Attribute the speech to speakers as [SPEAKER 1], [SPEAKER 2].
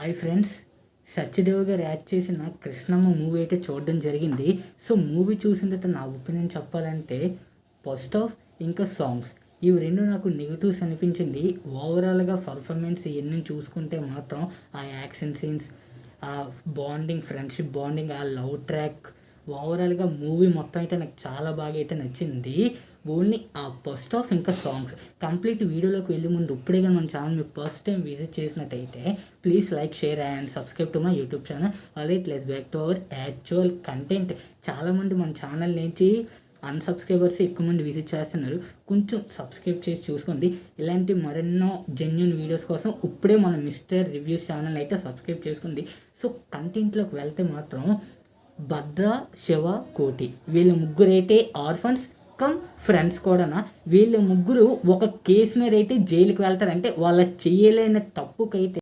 [SPEAKER 1] Hi friends, Satyadev గారు act చేసిన Krishnamma movie అయితే చూడడం జరిగింది. సో మూవీ చూసిన తర్వాత నా ఒపీనియన్ చెప్పాలంటే ఫస్ట్ ఆఫ్ ఇంకా సాంగ్స్ ఇవి రెండు నాకు నెగిటివ్స్ అనిపించింది. ఓవరాల్గా పర్ఫార్మెన్స్ ఇవన్నీ చూసుకుంటే మాత్రం ఆ యాక్షన్ సీన్స్, ఆ బాండింగ్, ఫ్రెండ్షిప్ బాండింగ్, ఆ లవ్ ట్రాక్, ఓవరాల్గా మూవీ మొత్తం అయితే నాకు చాలా బాగా అయితే నచ్చింది. ఓన్లీ ఆ ఫస్ట్ ఆఫ్ ఇంకా సాంగ్స్. కంప్లీట్ వీడియోలోకి వెళ్ళే ముందు ఇప్పుడే కానీ మన ఛానల్ మీరు ఫస్ట్ టైం విజిట్ చేసినట్టయితే please like, share and subscribe to my YouTube channel. Alright, let's back to our actual content. చాలామంది మన ఛానల్ నుంచి అన్సబ్స్క్రైబర్స్ ఎక్కువ మంది విజిట్ చేస్తున్నారు. కొంచెం సబ్స్క్రైబ్ చేసి చూసుకోండి. ఇలాంటి మరెన్నో జెన్యున్ వీడియోస్ కోసం ఇప్పుడే మన మిస్టర్ రివ్యూస్ ఛానల్ అయితే సబ్స్క్రైబ్ చేసుకోండి. సో కంటెంట్లోకి వెళ్తే మాత్రం భద్ర, శివ, కోటి వీళ్ళ ముగ్గురు అయితే ఆర్ఫన్స్ కమ్ ఫ్రెండ్స్ కూడా. వీళ్ళ ముగ్గురు ఒక కేసు మీద అయితే జైలుకి వెళ్తారంటే వాళ్ళ చేయలేని తప్పుకైతే